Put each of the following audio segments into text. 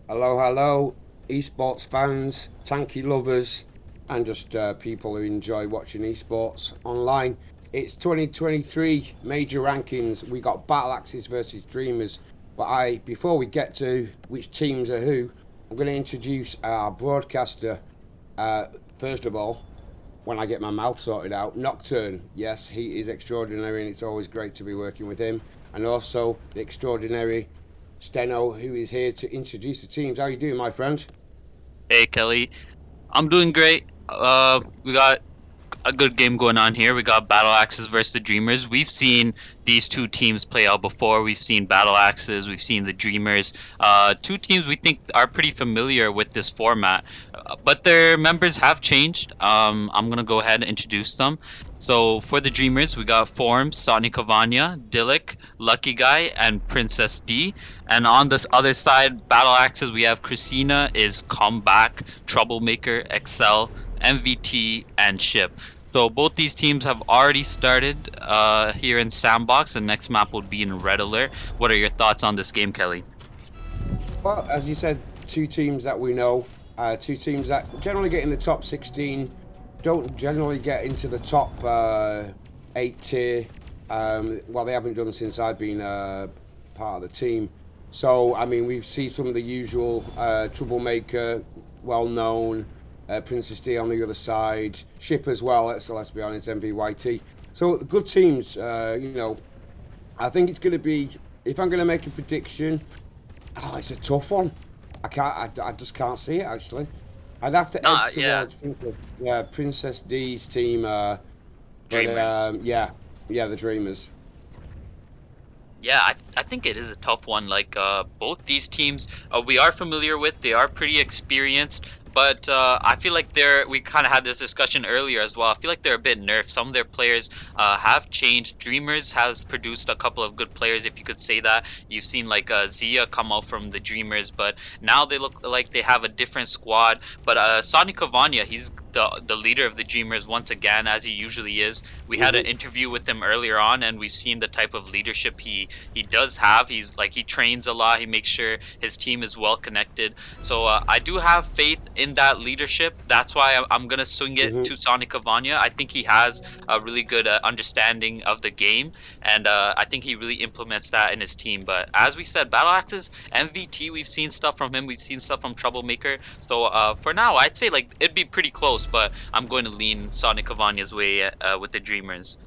Hello, hello, esports fans, tanky lovers, and just people who enjoy watching esports online. It's 2023 major rankings. We got Battle Axes versus Dreamers. Before we get to which teams are who, I'm going to introduce our broadcaster. Uh, First of all, when I get my mouth sorted out, Nocturne. Yes, he is extraordinary, and it's always great to be working with him. And also the extraordinary Steno, who is here to introduce the teams. How you doing, my friend? Hey Kelly, I'm doing great. We got a good game going on here. We got Battle Axes versus the Dreamers. We've seen these two teams play out before. We've seen Battle Axes, we've seen the Dreamers. Two teams we think are pretty familiar with this format, but their members have changed. I'm gonna go ahead and introduce them. So for the Dreamers, we got Forms, Sonic Cavania, Dillik, Lucky Guy, and Princess D. And on this other side, Battle Axes, we have Christina is Comeback, Troublemaker, Excel, MVT, and Ship. So both these teams have already started here in Sandbox. The next map would be in Red Alert. What are your thoughts on this game, Kelly? Well, as you said, two teams that we know, two teams that generally get in the top 16, don't generally get into the top 8 tier. Well, they haven't done since I've been part of the team. So, I mean, we see some of the usual Troublemaker, well known, Princess D on the other side, Ship as well, let's be honest, MVYT. So, good teams, I think it's going to be, if I'm going to make a prediction, oh, it's a tough one. I just can't see it actually. I'd have to Nah, edge yeah, towards yeah, Princess D's team, but Dreamers. yeah, the Dreamers. Yeah, I think it is a tough one. Like both these teams, we are familiar with. They are pretty experienced, but I feel like they're. We kind of had this discussion earlier as well. I feel like they're a bit nerfed. Some of their players have changed. Dreamers has produced a couple of good players, if you could say that. You've seen like Zia come out from the Dreamers, but now they look like they have a different squad. But Sonny Cavagna, he's the leader of the Dreamers once again, as he usually is. We had an Hmm. interview with him earlier on, and we've seen the type of leadership he does have. He's like he trains a lot. He makes sure his team is well connected. So I do have faith in that leadership. That's why I'm gonna swing it Hmm. to Sonic Cavagna. I think he has a really good understanding of the game, and I think he really implements that in his team. But as we said, Battle Axes, MVT, we've seen stuff from him. We've seen stuff from Troublemaker. So for now, I'd say like it'd be pretty close, but I'm going to lean Sonic Cavagna's way with the Dreamers.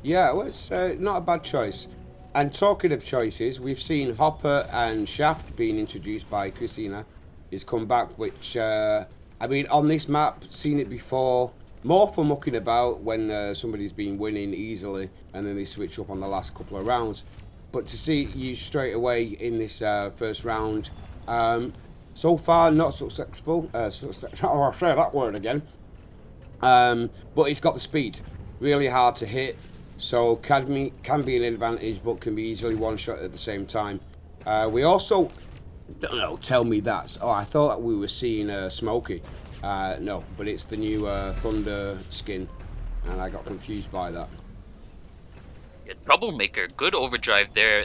Yeah, well, it's not a bad choice. And talking of choices, we've seen Hopper and Shaft being introduced by Christina. He's come back, which I mean, on this map, seen it before. More for mucking about when somebody's been winning easily, and then they switch up on the last couple of rounds. But to see you straight away in this first round, um, so far not successful. Oh, I'll say that word again. But it's got the speed, really hard to hit. So can be an advantage, but can be easily one shot at the same time. We also, no, tell me that. Oh, I thought that we were seeing Smokey. No, but it's the new Thunder skin, and I got confused by that. Yeah, Troublemaker, good overdrive there.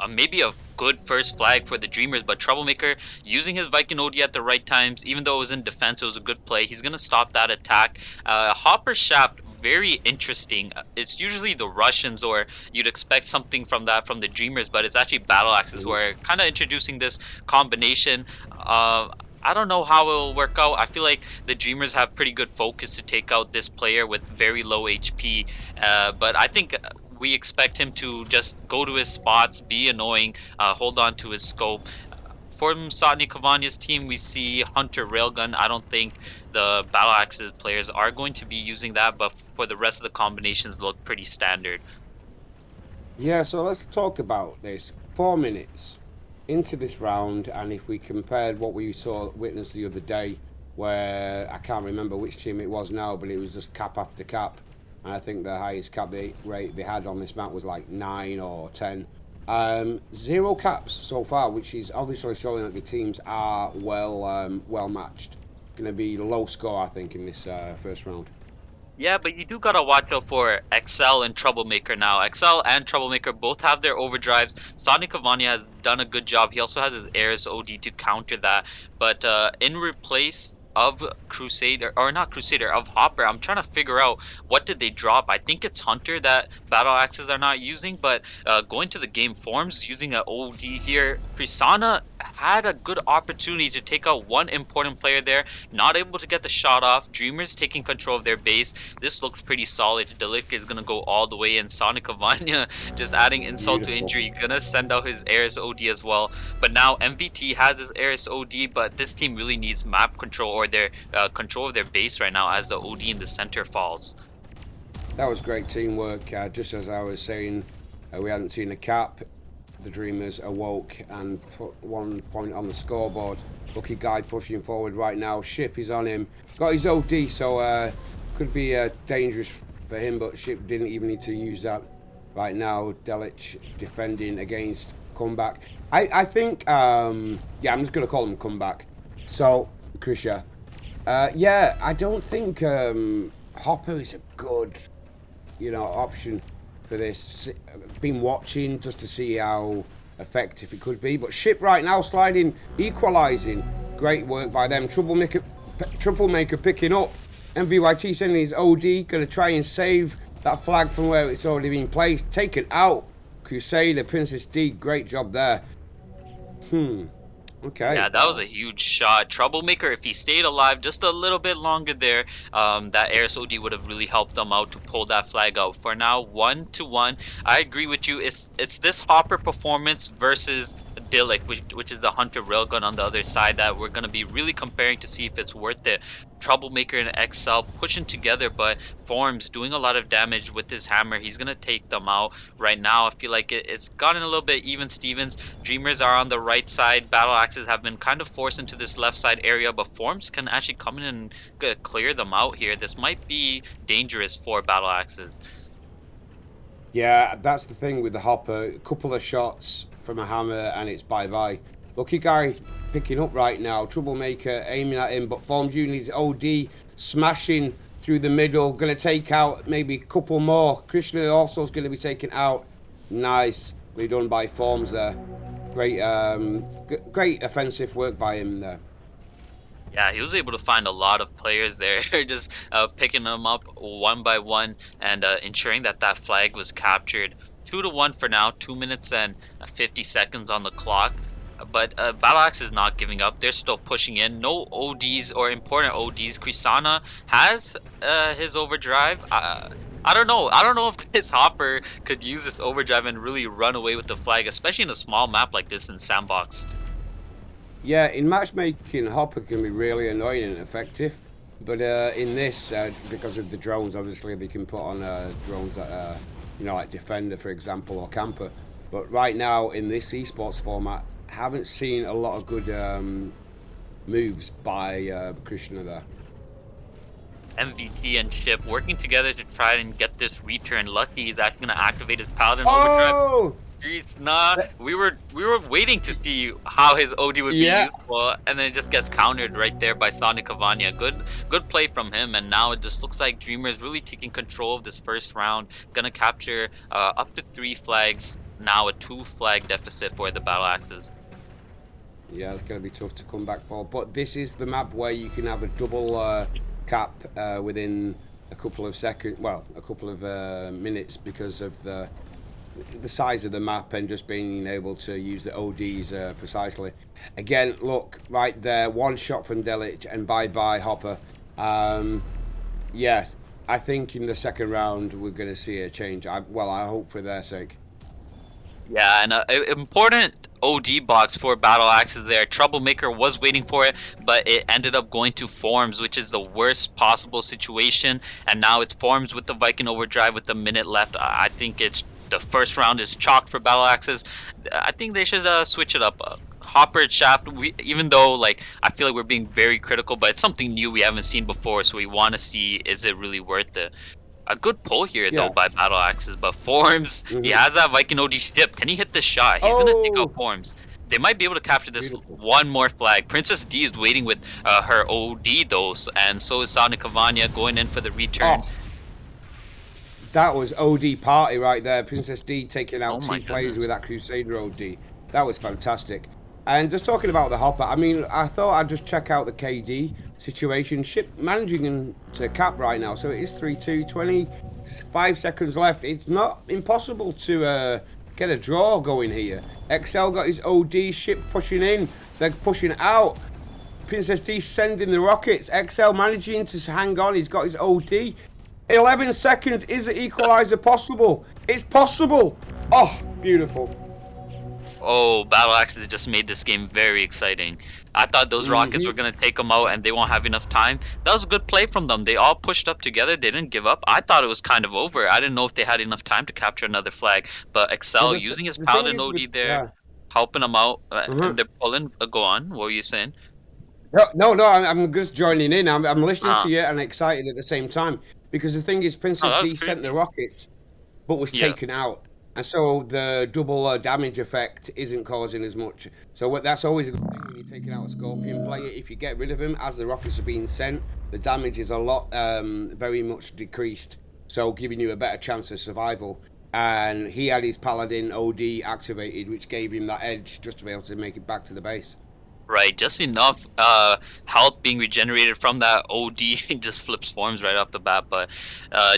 Maybe a good first flag for the Dreamers, but Troublemaker using his Viking OD at the right times, even though it was in defense, it was a good play. He's gonna stop that attack. Hopper Shaft, very interesting. It's usually the Russians, or you'd expect something from that from the Dreamers, but it's actually Battle Axes who Mhm. are kind of introducing this combination. I don't know how it will work out. I feel like the Dreamers have pretty good focus to take out this player with very low HP, but I think we expect him to just go to his spots, be annoying, hold on to his scope. From Satni Cavagna's team, we see Hunter Railgun. I don't think the Battle Axes players are going to be using that, but for the rest of the combinations, look pretty standard. Yeah, so let's talk about this. 4 minutes into this round, and if we compared what we saw witnessed the other day, where I can't remember which team it was now, but it was just cap after cap, and I think the highest rate they had on this map was like 9 or 10. Zero caps so far, which is obviously showing that the teams are well matched. Going to be low score, I think, in this first round. Yeah, but you do gotta watch out for Excel and Troublemaker now. Excel and Troublemaker both have their overdrives. Sonic Cavani has done a good job. He also has his Ares OD to counter that. But in replace of Crusader, or not Crusader, of Hopper, I'm trying to figure out what did they drop. I think it's Hunter that Battle Axes are not using, but going to the game forms, using an OD here, Prisana had a good opportunity to take out one important player there, not able to get the shot off. Dreamers taking control of their base. This looks pretty solid. Delic is gonna go all the way in. Sonic Cavania just adding insult to Beautiful. injury. Gonna send out his Ares OD as well. But now MVT has his Ares OD, but this team really needs map control or their control of their base right now as the OD in the center falls. That was great teamwork. Just as I was saying, we hadn't seen a cap. The Dreamers awoke and put 1 point on the scoreboard. Lucky Guy pushing forward right now. Ship is on him. Got his OD, so could be dangerous for him, but Ship didn't even need to use that right now. Delic defending against comeback. I think, yeah, I'm just going to call him comeback. So, Krisha, yeah, I don't think Hopper is a good, option for this. Been watching just to see how effective it could be. But Ship right now sliding, equalising. Great work by them. Troublemaker picking up. MVYT sending his OD. Going to try and save that flag from where it's already been placed. Taken out. Crusader, Princess D. Great job there. Okay. Yeah, that was a huge shot. Troublemaker, if he stayed alive just a little bit longer there, that Ares OD would have really helped them out to pull that flag out. For now, 1-1. I agree with you. It's this Hopper performance versus Dilic, which is the Hunter Railgun on the other side, that we're going to be really comparing to see if it's worth it. Troublemaker and XL pushing together, but Forms doing a lot of damage with his hammer. He's going to take them out right now. I feel like it's gotten a little bit even Stevens. Dreamers are on the right side. Battle Axes have been kind of forced into this left side area, but Forms can actually come in and clear them out here. This might be dangerous for Battle Axes. Yeah, that's the thing with the Hopper. A couple of shots from a hammer and it's bye-bye. Lucky Guy picking up right now. Troublemaker aiming at him, but Forms Unity's OD smashing through the middle. Going to take out maybe a couple more. Krishna also is going to be taken out. Nicely done by Forms there. Great, great offensive work by him there. Yeah, he was able to find a lot of players there, just picking them up one by one and ensuring that that flag was captured. 2-1 for now, 2 minutes and 50 seconds on the clock. But Battle Axe is not giving up. They're still pushing in. No ODs or important ODs. Krisana has his overdrive. I don't know. I don't know if this Hopper could use this overdrive and really run away with the flag, especially in a small map like this in Sandbox. Yeah, in matchmaking, Hopper can be really annoying and effective. But in this, because of the drones, obviously they can put on drones that, like Defender, for example, or Camper. But right now, in this esports format, haven't seen a lot of good moves by Krishna there. MVT and Ship working together to try and get this return. Lucky that's gonna activate his Paladin overdrive. He's not. We were waiting to see how his OD would be useful, and then it just gets countered right there by Sonic Cavania. Good play from him, and now it just looks like Dreamers really taking control of this first round. Gonna capture up to 3 flags. Now a 2 flag deficit for the Battle Axes. Yeah, it's going to be tough to come back for. But this is the map where you can have a double cap within a couple of seconds, well, a couple of minutes, because of the size of the map and just being able to use the ODs precisely. Again, look, right there, one shot from Delic and bye-bye Hopper. Yeah, I think in the second round we're going to see a change. I hope for their sake. Yeah, and important OD box for Battle Axes there. Troublemaker was waiting for it, but it ended up going to Forms, which is the worst possible situation. And now it's Forms with the Viking overdrive with a minute left. I think it's the first round is chalked for Battle Axes. I think they should switch it up. Hopper Shaft, even though I feel like we're being very critical, but it's something new we haven't seen before, so we want to see, is it really worth it? A good pull here, though, by Battle Axes, but Forms, he has that Viking OD Ship. Can he hit this shot? He's going to take out Forms. They might be able to capture this one more flag. Princess D is waiting with her OD, though, and so is Sonic Cavania going in for the return. That was OD party right there. Princess D taking Oh out my two players with goodness. that Crusader OD. That was fantastic. And just talking about the hopper, I mean, I thought I'd just check out the KD situation. Ship managing to cap right now, so it is 3-2, 25 seconds left. It's not impossible to get a draw going here. XL got his OD, Ship pushing in, they're pushing out. Princess D sending the rockets. XL managing to hang on. He's got his OD. 11 seconds. Is the equalizer possible? It's possible. Oh, beautiful. Oh, Battle Axes just made this game very exciting. I thought those rockets were gonna take them out and they won't have enough time. That was a good play from them. They all pushed up together. They didn't give up. I thought it was kind of over. I didn't know if they had enough time to capture another flag. But Well, Excel using his the thing Paladin is with, OD there, yeah. helping them out, Uh-huh. and they're pulling. Go on. What were you saying? No, I'm just joining in. I'm listening to Ah, you and excited at the same time because the thing is, oh, Princess that was D sent the crazy. rockets, but was Yeah. taken out, and so the double damage effect isn't causing as much. So that's always a good thing when you're taking out a Scorpion player. If you get rid of him as the rockets are being sent, the damage is a lot, very much decreased. So giving you a better chance of survival. And he had his Paladin OD activated, which gave him that edge just to be able to make it back to the base. Right, just enough health being regenerated from that OD. Just flips forms right off the bat, but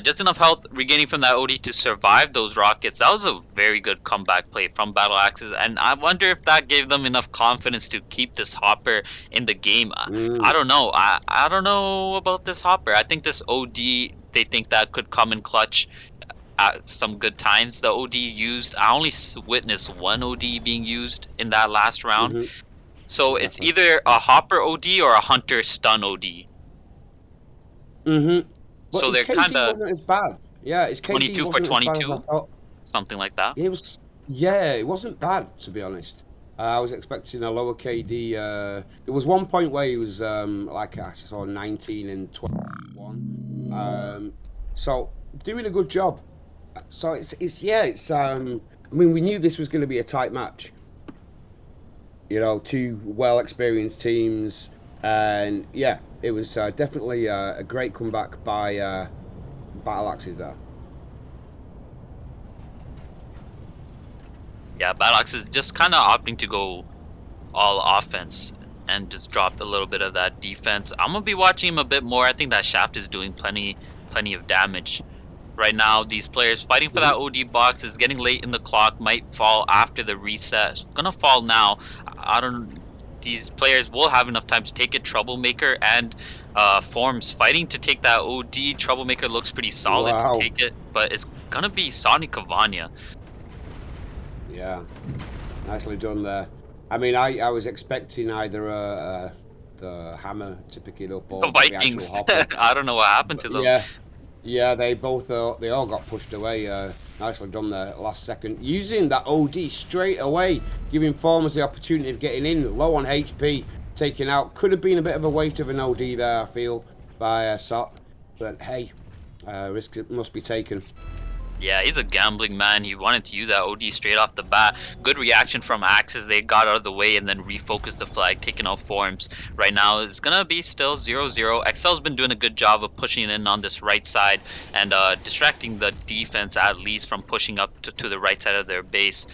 just enough health regaining from that OD to survive those rockets. That was a very good comeback play from Battle Axes, and I wonder if that gave them enough confidence to keep this Hopper in the game. I Mm. don't know. I don't know about this Hopper. I think this OD, they think that could come in clutch at some good times. The OD used, I only witnessed one OD being used in that last round. Hmm. So it's either a Hopper OD or a Hunter stun OD. Mm-hmm. But So his they're kind KD of wasn't as bad. Yeah, his KD 22 for wasn't as bad as I 22, thought. something like that. Yeah, it was. Yeah, it wasn't bad to be honest. I was expecting a lower KD. There was one point where he was like I saw 19 and 21. So doing a good job. So it's yeah it's I mean we knew this was going to be a tight match. You know, two well experienced teams, and yeah, it was definitely a great comeback by Battle Axes there. Yeah, Battle is just kind of opting to go all offense and just dropped a little bit of that defense. I'm gonna be watching him a bit more. I think that Shaft is doing plenty of damage right now. These players fighting for that Mhm. OD box is getting late in the clock. Might fall after the reset. It's gonna fall now. I don't. These players will have enough time to take it. Troublemaker and Forms fighting to take that OD. Troublemaker looks pretty solid to Wow. take it, but it's gonna be Sonic Cavania. Yeah, nicely done there. I mean, I was expecting either the hammer to pick it up The or the actual Vikings. hopper. I don't know what happened But to them. yeah, yeah, they both they all got pushed away. Nicely done there, last second, using that OD straight away, giving Formers the opportunity of getting in, low on HP, taking out. Could have been a bit of a waste of an OD there, I feel, by Sot. But hey, risk must be taken. Yeah, he's a gambling man. He wanted to use that OD straight off the bat. Good reaction from Axes. They got out of the way and then refocused the flag, taking out Forms. Right now, it's going to be still 0-0. XL's been doing a good job of pushing in on this right side and distracting the defense at least from pushing up to the right side of their base.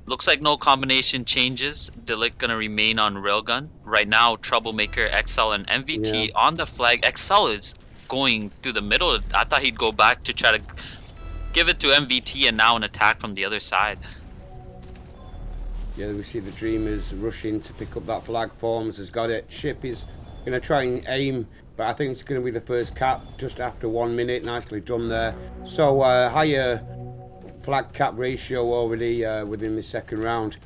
Looks like no combination changes. Delic gonna remain on Railgun. Right now, Troublemaker, XL, and Yeah. MVT on the flag. XL is going through the middle. I thought he'd go back to try to give it to MVT and now an attack from the other side. Yeah, we see the Dreamers rushing to pick up that flag. Forms has got it. Ship is going to try and aim, but I think it's going to be the first cap just after 1 minute. Nicely done there. So higher flag cap ratio already within the second round.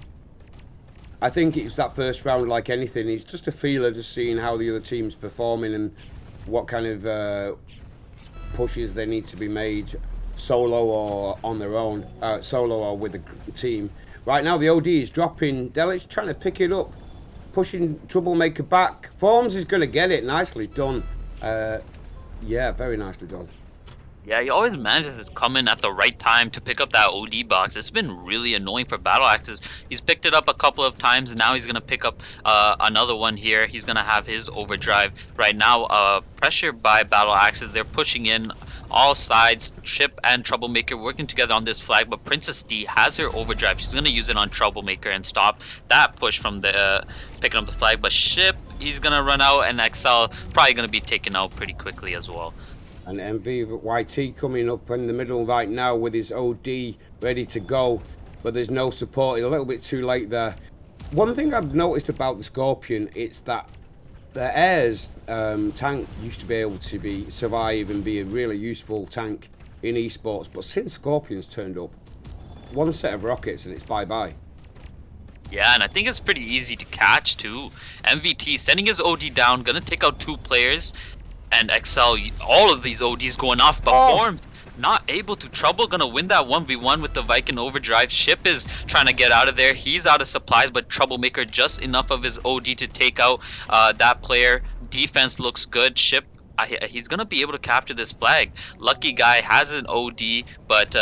I think it's that first round like anything. It's just a feeler, just seeing how the other team's performing and what kind of pushes they need to be made solo or on their own, solo or with a team. Right now the OD is dropping. Delic trying to pick it up, pushing Troublemaker back. Forms is going to get it. Nicely done. Yeah, very nicely done. Yeah, he always manages to come in at the right time to pick up that OD box. It's been really annoying for Battle Axes. He's picked it up a couple of times, and now he's going to pick up another one here. He's going to have his overdrive right now. Pressure by Battle Axes. They're pushing in all sides, Chip and Troublemaker working together on this flag, but Princess D has her overdrive. She's going to use it on Troublemaker and stop that push from the picking up the flag, but Chip, he's going to run out, and XL probably going to be taken out pretty quickly as well. And MVYT coming up in the middle right now with his OD ready to go, but there's no support. He's a little bit too late there. One thing I've noticed about the Scorpion, it's that the Airs tank used to be able to survive and be a really useful tank in esports, but since Scorpion's turned up, one set of rockets and it's bye-bye. Yeah, and I think it's pretty easy to catch too. MVT sending his OD down, gonna take out 2 players, and XL, all of these ODs going off, but Forms not able to. Trouble gonna win that 1v1 with the Viking overdrive. Ship is trying to get out of there. He's out of supplies, but Troublemaker just enough of his OD to take out that player. Defense looks good. Ship, he's gonna be able to capture this flag. Lucky Guy has an OD, but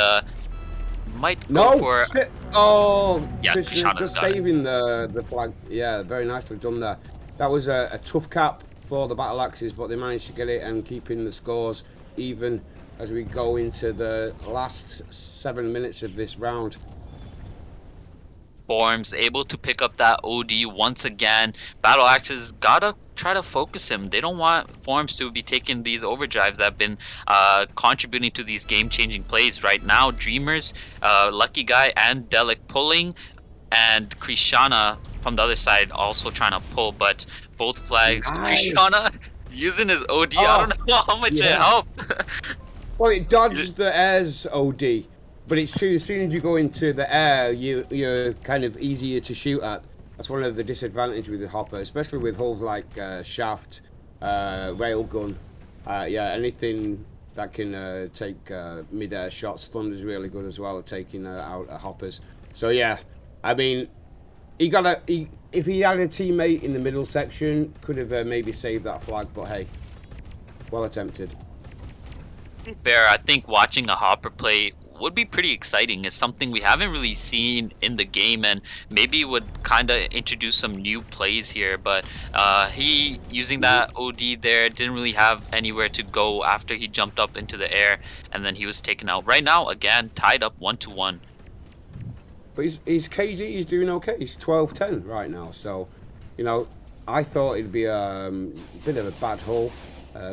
might go for... Shit. Oh, yeah, just saving the flag. Yeah, very nicely done there. That was a tough cap for the Battle Axes, but they managed to get it and keeping the scores even as we go into the last 7 minutes of this round. Forms able to pick up that OD once again. Battle Axes gotta try to focus him. They don't want Forms to be taking these overdrives that have been contributing to these game-changing plays right now. Dreamers, Lucky Guy, and Delic pulling, and Krishana from the other side also trying to pull, but both flags. Nice. Krishana using his OD. I don't know how much it helped. Well, it dodged the Air's OD, but it's true, as soon as you go into the air, you're kind of easier to shoot at. That's one of the disadvantages with the Hopper, especially with hulls like Shaft, Railgun. Yeah, anything that can take mid-air shots. Thunder's really good as well at taking out Hoppers. So yeah, I mean, if he had a teammate in the middle section, could have maybe saved that flag, but hey, well attempted. Fair, I think watching a Hopper play would be pretty exciting. It's something we haven't really seen in the game, and maybe would kind of introduce some new plays here, but he using that OD there didn't really have anywhere to go after he jumped up into the air, and then he was taken out. Right now, again, tied up 1-1. But his KD is doing okay. He's 12-10 right now, so you know, I thought it'd be a bit of a bad hull,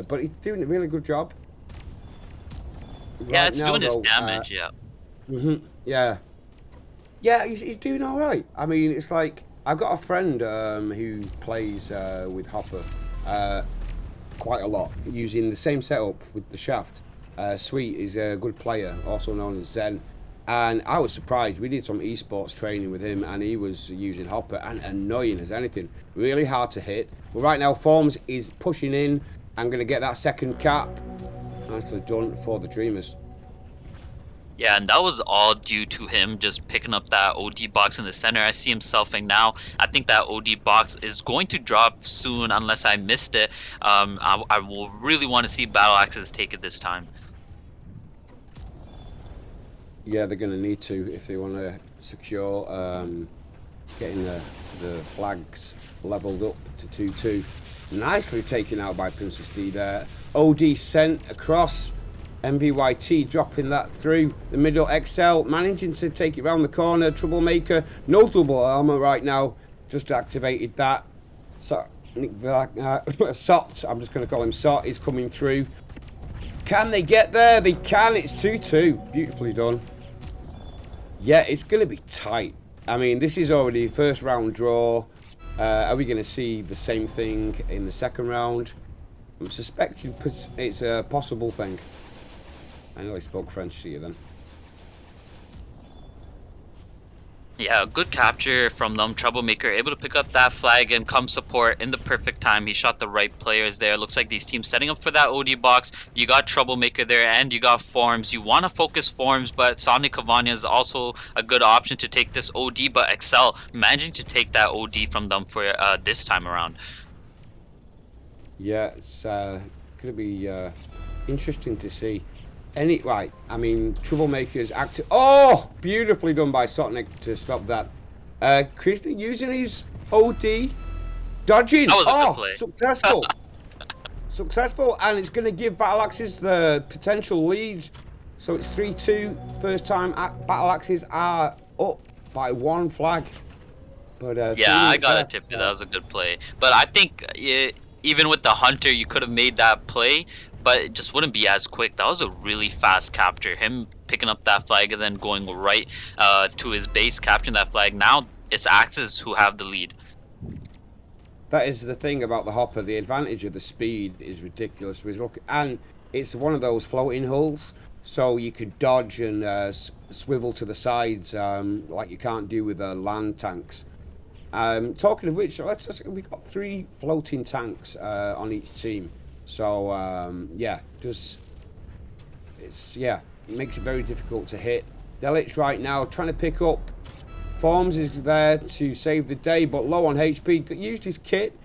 but he's doing a really good job. Yeah, it's doing his damage, yeah. Yeah. Yeah, he's doing all right. I mean, it's like, I've got a friend who plays with Hopper quite a lot, using the same setup with the Shaft. Sweet is a good player, also known as Zen. And I was surprised. We did some esports training with him, and he was using Hopper, and annoying as anything. Really hard to hit. But right now, Forms is pushing in. I'm going to get that second cap. Nicely done for the Dreamers. Yeah, and that was all due to him just picking up that OD box in the center. I see him selfing now. I think that OD box is going to drop soon unless I missed it. I will really want to see Battle Axes take it this time. Yeah, they're going to need to if they want to secure getting the flags leveled up to 2-2. Nicely taken out by Princess D there. OD sent across. MVYT dropping that through the middle. XL managing to take it round the corner. Troublemaker, no double armor right now. Just activated that. So, Sot, I'm just going to call him Sot, is coming through. Can they get there? They can. It's 2-2. Beautifully done. Yeah, it's going to be tight. I mean, this is already first round draw. Are we going to see the same thing in the second round? I'm suspecting it's a possible thing. I know I spoke French to you then. Yeah, good capture from them. Troublemaker able to pick up that flag and come support in the perfect time. He shot the right players there. Looks like these teams setting up for that OD box. You got Troublemaker there and you got Forms. You want to focus Forms, but Sonic Cavania is also a good option to take this OD, but XL managing to take that OD from them for this time around. Yeah, it's going to be interesting to see. Right, I mean, Troublemaker's active. Oh, beautifully done by Sotnik to stop that. Krishna using his OD, dodging. That was a good play. Successful. successful, and it's going to give Battle Axes the potential lead. So it's 3-2. First time Battle Axes are up by 1 flag. But Yeah, I gotta tip you. That was a good play. But I think even with the Hunter, you could have made that play, but it just wouldn't be as quick. That was a really fast capture. Him picking up that flag and then going right to his base, capturing that flag. Now it's Axis who have the lead. That is the thing about the Hopper. The advantage of the speed is ridiculous. And it's one of those floating hulls, so you could dodge and swivel to the sides like you can't do with the land tanks. Talking of which, we've got 3 floating tanks on each team. So yeah, it makes it very difficult to hit. Delic right now trying to pick up. Forms is there to save the day, but low on HP. Used his kit.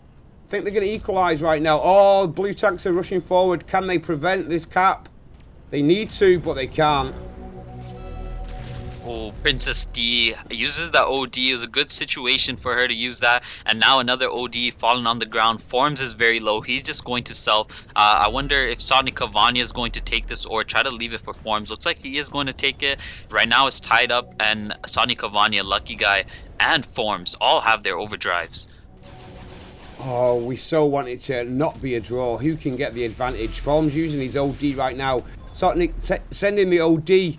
I think they're going to equalise right now. Oh, blue tanks are rushing forward. Can they prevent this cap? They need to, but they can't. Oh, Princess D uses the OD. It was a good situation for her to use that. And now another OD falling on the ground. Forms is very low. He's just going to self. I wonder if Sonic Cavania is going to take this or try to leave it for Forms. Looks like he is going to take it. Right now it's tied up, and Sonic Cavania, Lucky Guy, and Forms all have their overdrives. Oh, we so want it to not be a draw. Who can get the advantage? Forms using his OD right now. Sonic sending the OD.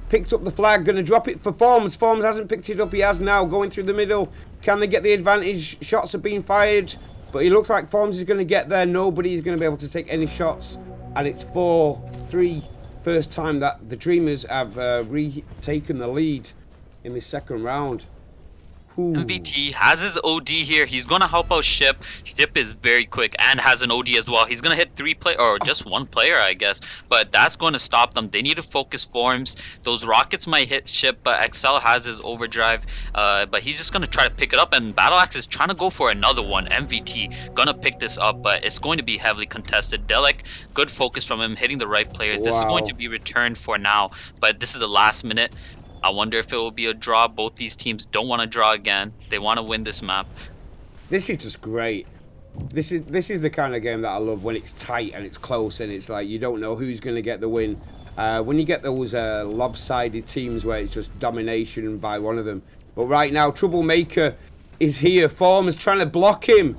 Picked up the flag, going to drop it for Forms. Forms hasn't picked it up, he has now, going through the middle. Can they get the advantage? Shots are being fired, but it looks like Forms is going to get there. Nobody's going to be able to take any shots, and it's 4-3. First time that the Dreamers have retaken the lead in the second round. Ooh. MVT has his OD here. He's gonna help out Ship. Ship is very quick and has an OD as well. He's gonna hit 3 player or just 1 player, I guess. But that's going to stop them. They need to focus Forms. Those rockets might hit Ship, but Excel has his overdrive. But he's just gonna try to pick it up. And Battle Axe is trying to go for another one. MVT gonna pick this up, but it's going to be heavily contested. Delic, good focus from him, hitting the right players. Wow. This is going to be returned for now. But this is the last minute. I wonder if it will be a draw. Both these teams don't want to draw again. They want to win this map. This is just great. This is the kind of game that I love, when it's tight and it's close and it's like you don't know who's going to get the win. When you get those lopsided teams where it's just domination by one of them. But right now, Troublemaker is here. Forms trying to block him,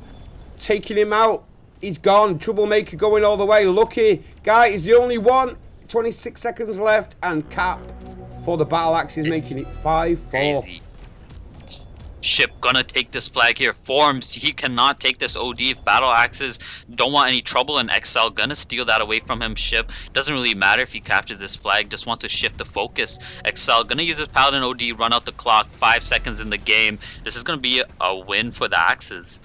taking him out. He's gone. Troublemaker going all the way. Lucky Guy is the only one. 26 seconds left, and Cap for the Battle Axes, making it 5-4. Crazy. Ship gonna take this flag here. Forms, he cannot take this OD if Battle Axes don't want any trouble, and XL gonna steal that away from him. Ship doesn't really matter if he captures this flag, just wants to shift the focus. XL gonna use his Paladin OD, run out the clock, 5 seconds in the game. This is gonna be a win for the Axes.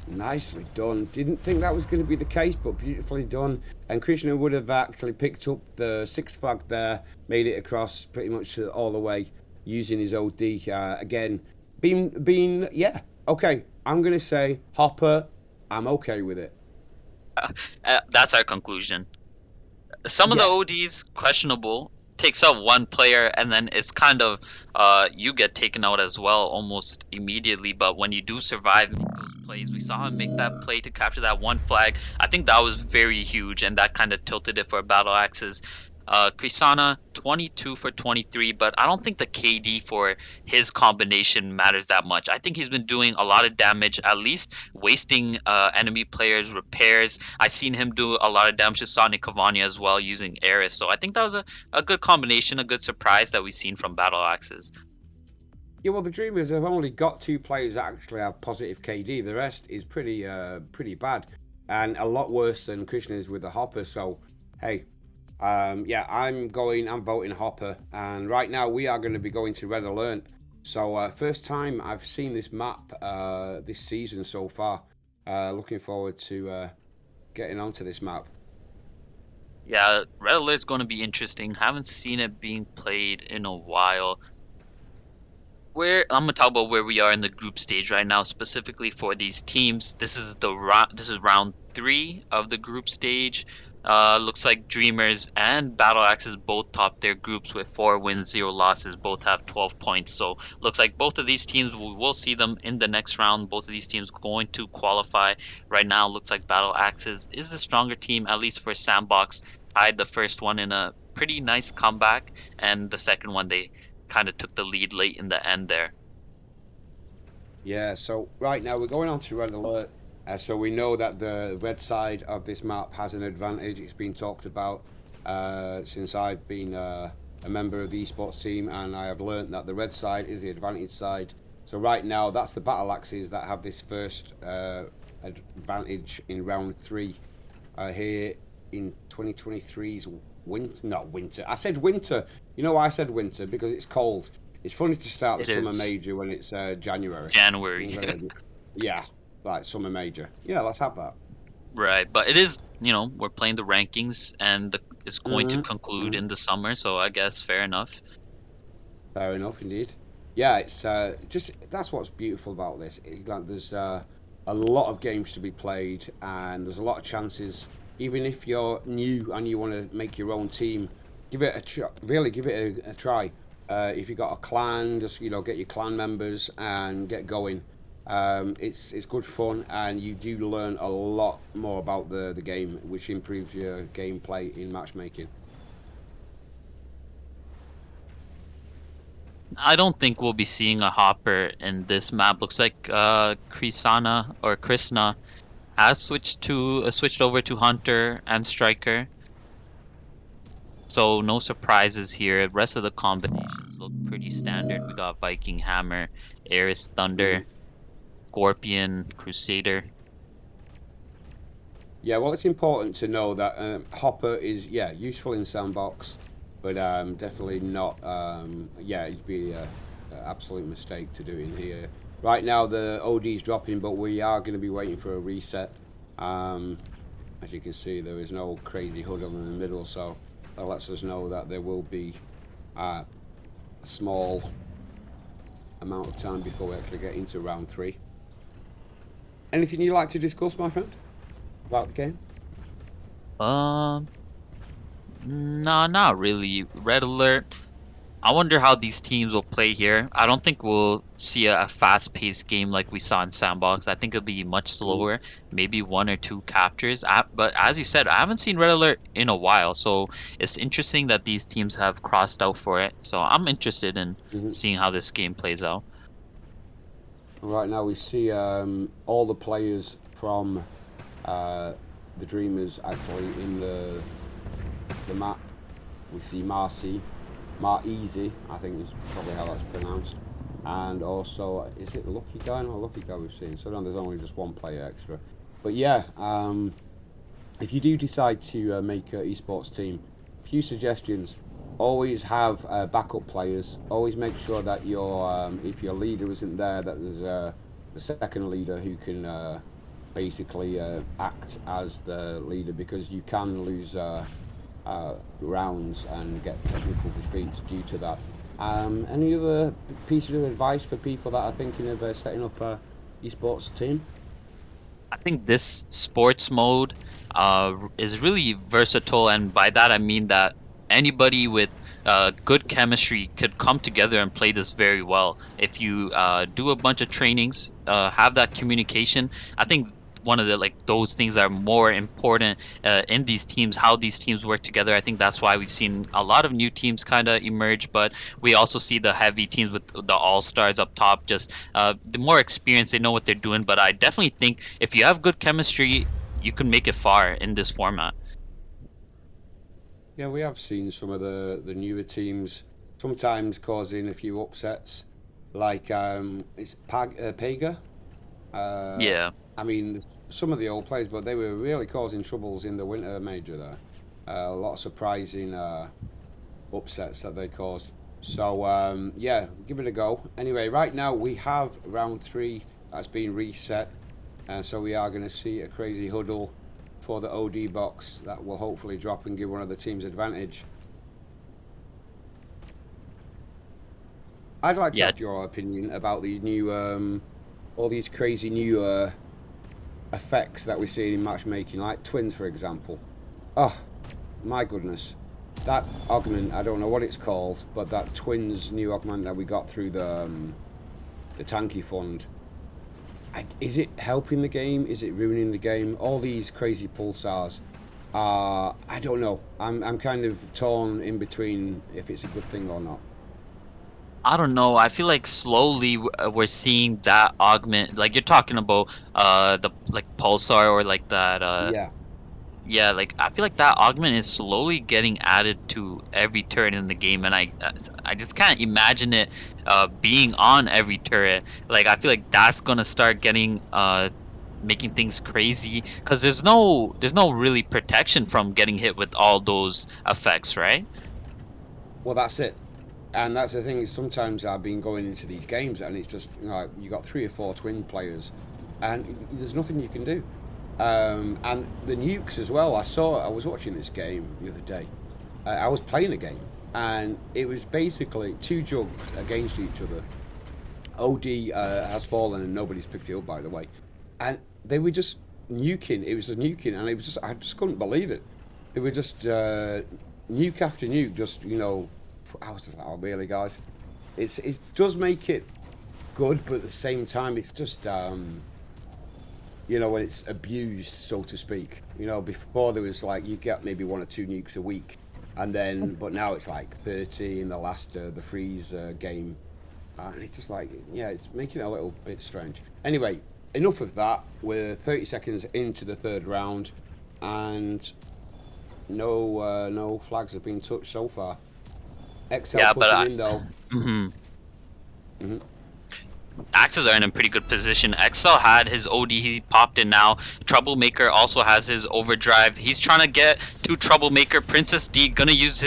Nicely done. Didn't think that was going to be the case, but beautifully done. And Krishna would have actually picked up the 6th flag there, made it across pretty much all the way using his OD. Again, yeah, okay. I'm going to say Hopper, I'm okay with it. That's our conclusion. Some of the ODs, questionable. Takes out 1 player, and then it's kind of you get taken out as well almost immediately. But when you do survive those plays, we saw him make that play to capture that 1 flag. I think that was very huge, and that kind of tilted it for Battle Axes. Krisanna 22 for 23, but I don't think the KD for his combination matters that much. I think he's been doing a lot of damage, at least wasting enemy players' repairs. I've seen him do a lot of damage to Sonic Cavania as well using Eris, so I think that was a good combination, a good surprise that we've seen from Battle Axes. Yeah, well, the Dreamers have only got 2 players that actually have positive KD. The rest is pretty bad, and a lot worse than Krishna's with the Hopper. So, hey. Yeah, I'm voting Hopper, and right now we are going to be going to Red Alert. So first time I've seen this map this season so far. Looking forward to getting onto this map. Yeah, Red Alert's going to be interesting. Haven't seen it being played in a while. I'm gonna talk about where we are in the group stage right now, specifically for these teams. This is round 3 of the group stage. Looks like Dreamers and Battle Axes both top their groups with 4 wins, 0 losses. Both have 12 points. So looks like both of these teams, we will see them in the next round. Both of these teams going to qualify. Right now, looks like Battle Axes is the stronger team, at least for Sandbox. Tied the first one in a pretty nice comeback, and the second one they kind of took the lead late in the end there. Yeah, so right now we're going on to red alert. So we know that the red side of this map has an advantage. It's been talked about since I've been a member of the esports team, and I have learnt that the red side is the advantage side. So right now, that's the Battle Axes that have this first advantage in round 3 here in 2023's winter. Not winter. I said winter. You know why I said winter? Because it's cold. It's funny to start the It summer is major when it's January. January. Yeah, like summer major. Yeah, let's have that. Right, but it is, we're playing the rankings and it's going to Hmm. conclude Hmm. in the summer, so I guess fair enough. Fair enough, indeed. Yeah, it's just that's what's beautiful about this. Like, there's a lot of games to be played, and there's a lot of chances. Even if you're new and you want to make your own team, give it really give it a try. If you got a clan, just get your clan members and get going. It's good fun, and you do learn a lot more about the game, which improves your gameplay in matchmaking. I don't think we'll be seeing a hopper in this map. Looks like Krisana or Krishna has switched over to Hunter and Striker. So no surprises here. The rest of the combinations look pretty standard. We got Viking Hammer, Ares Mhm. Thunder, Scorpion, Crusader. Yeah, well, it's important to know that Hopper is useful in sandbox, but definitely not. Yeah, it'd be an absolute mistake to do it in here. Right now, the OD is dropping, but we are going to be waiting for a reset. Um, as you can see, there is no crazy huddle in the middle, so that lets us know that there will be a small amount of time before we actually get into round 3. Anything you'd like to discuss, my friend, about the game? Um, nah, not really. Red Alert. I wonder how these teams will play here. I don't think we'll see a fast-paced game like we saw in Sandbox. I think it'll be much slower, maybe 1 or 2 captures. But as you said, I haven't seen Red Alert in a while, so it's interesting that these teams have crossed out for it. So I'm interested in Mhm. seeing how this game plays out. Right now we see all the players from uh, the Dreamers actually in the map. We see Marcy, Easy, I think is probably how that's pronounced, and also is it Lucky Guy? No, Lucky Guy we've seen. So no, there's only just one player extra. But yeah, if you do decide to make an esports team, few suggestions. Always have backup players. Always make sure that if your leader isn't there, that there's the second leader who can basically act as the leader, because you can lose rounds and get technical defeats due to that. Any other pieces of advice for people that are thinking of setting up a esports team? I think this sports mode is really versatile, and by that I mean that anybody with good chemistry could come together and play this very well. If you do a bunch of trainings, have that communication, I think one of the those things are more important in these teams, how these teams work together. I think that's why we've seen a lot of new teams kind of emerge, but we also see the heavy teams with the all stars up top, just the more experience, they know what they're doing. But I definitely think if you have good chemistry, you can make it far in this format. Yeah, we have seen some of the newer teams sometimes causing a few upsets, like it's Pega. Uh, Yeah. I mean, some of the old players, but they were really causing troubles in the winter major there. A lot of surprising upsets that they caused. So yeah, give it a go. Anyway, right now we have round 3 that's been reset, and so we are going to see a crazy huddle for the OD box that will hopefully drop and give one of the teams advantage. I'd like to Yeah. have your opinion about the new, all these crazy new effects that we're seeing in matchmaking, like twins, for example. Oh, my goodness. That augment, I don't know what it's called, but that twins new augment that we got through the Tanky Fund. Is it helping the game? Is it ruining the game? All these crazy pulsars are, I don't know. I'm kind of torn in between if it's a good thing or not. I don't know. I feel like slowly we're seeing that augment. Like you're talking about the like pulsar or like that Yeah. yeah, like I feel like that augment is slowly getting added to every turret in the game, and I just can't imagine it being on every turret. Like I feel like that's gonna start getting making things crazy because there's no really protection from getting hit with all those effects, right? Well, that's it. And that's the thing is sometimes I've been going into these games and it's just, you know, you got 3 or 4 twin players and there's nothing you can do. And the nukes as well. I was watching this game the other day. I was playing a game and it was basically 2 jugs against each other. OD has fallen and nobody's picked it up, by the way. And they were just nuking. It was just nuking, and it was just I just couldn't believe it. They were just nuke after nuke. Just I was like, oh really, guys? It does make it good, but at the same time, it's just when it's abused, so to speak. Before there was like you get maybe 1 or 2 nukes a week, and then but now it's like 30 in the last the freeze game. And it's just like, yeah, it's making it a little bit strange. Anyway, enough of that. We're 30 seconds into the 3rd round, and no flags have been touched so far. XL Yeah, pushing in though. Axes are in a pretty good position. XL had his OD, he popped in now. Troublemaker also has his overdrive. He's trying to get to Troublemaker. Princess D gonna use